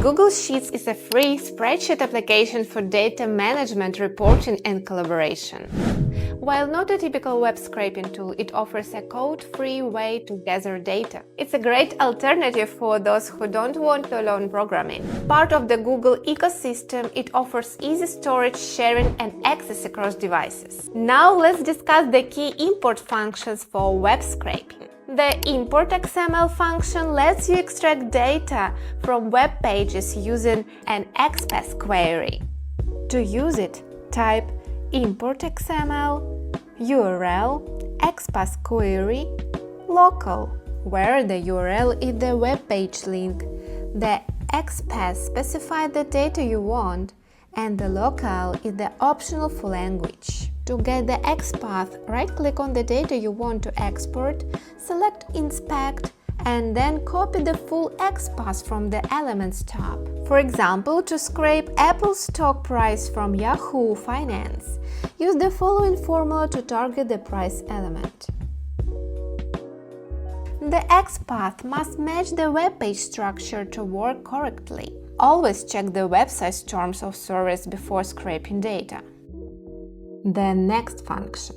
Google Sheets is a free spreadsheet application for data management, reporting, and collaboration. While not a typical web scraping tool, it offers a code-free way to gather data. It's a great alternative for those who don't want to learn programming. Part of the Google ecosystem, it offers easy storage, sharing, and access across devices. Now let's discuss the key import functions for web scraping. The IMPORTXML function lets you extract data from web pages using an XPath query. To use it, type IMPORTXML, URL, XPath query, local, where the URL is the web page link. The XPath specifies the data you want, and the local is the optional for language. To get the XPath, right-click on the data you want to export, select Inspect, and then copy the full XPath from the Elements tab. For example, to scrape Apple's stock price from Yahoo Finance, use the following formula to target the price element. The XPath must match the web page structure to work correctly. Always check the website's terms of service before scraping data. The next function,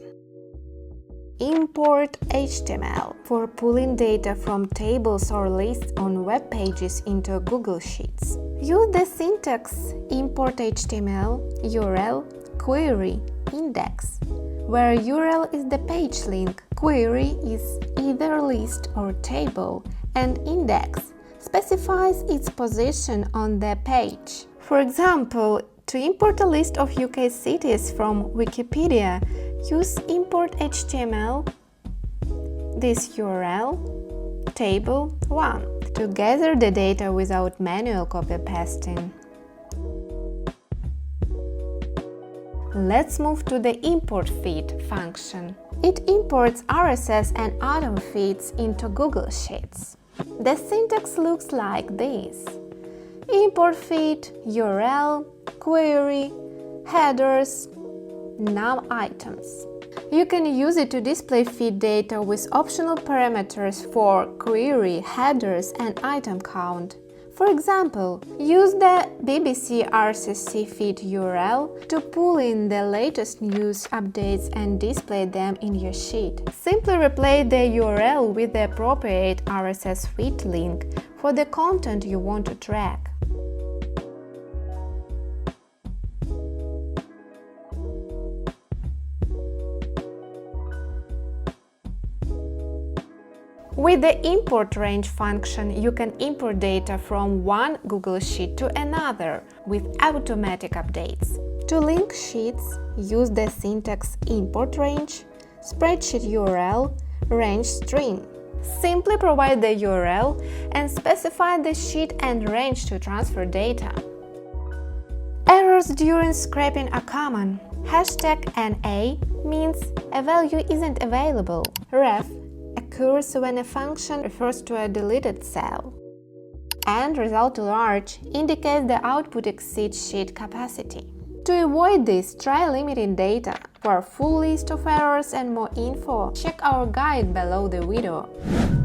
IMPORTHTML, for pulling data from tables or lists on web pages into Google Sheets. Use the syntax IMPORTHTML, URL, query, index, where URL is the page link, query is either list or table, and index specifies its position on the page. For example, to import a list of UK cities from Wikipedia, use IMPORTHTML, this URL, table 1, to gather the data without manual copy-pasting. Let's move to the IMPORTFEED function. It imports RSS and atom feeds into Google Sheets. The syntax looks like this: import feed, URL, query, headers, num items. You can use it to display feed data with optional parameters for query, headers, and item count. For example, use the BBC RSS feed URL to pull in the latest news updates and display them in your sheet. Simply replace the URL with the appropriate RSS feed link for the content you want to track. With the import range function, you can import data from one Google Sheet to another with automatic updates. To link sheets, use the syntax import range, spreadsheet URL, range string. Simply provide the URL and specify the sheet and range to transfer data. Errors during scraping are common. #NA means a value isn't available. Ref occurs when a function refers to a deleted cell. And result large indicates the output exceeds sheet capacity. To avoid this, try limiting data. For a full list of errors and more info, check our guide below the video.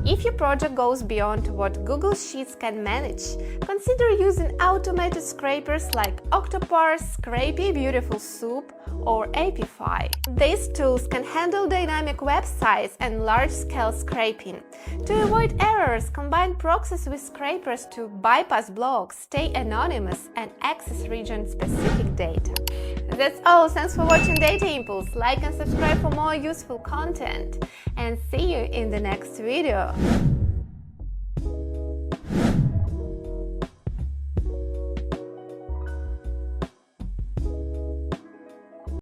If your project goes beyond what Google Sheets can manage, consider using automated scrapers like Octoparse, Scrapy, Beautiful Soup, or Apify. These tools can handle dynamic websites and large-scale scraping. To avoid errors, combine proxies with scrapers to bypass blocks, stay anonymous, and access region-specific data. That's all. Thanks for watching Data Impulse. Like and subscribe for more useful content. And see you in the next video.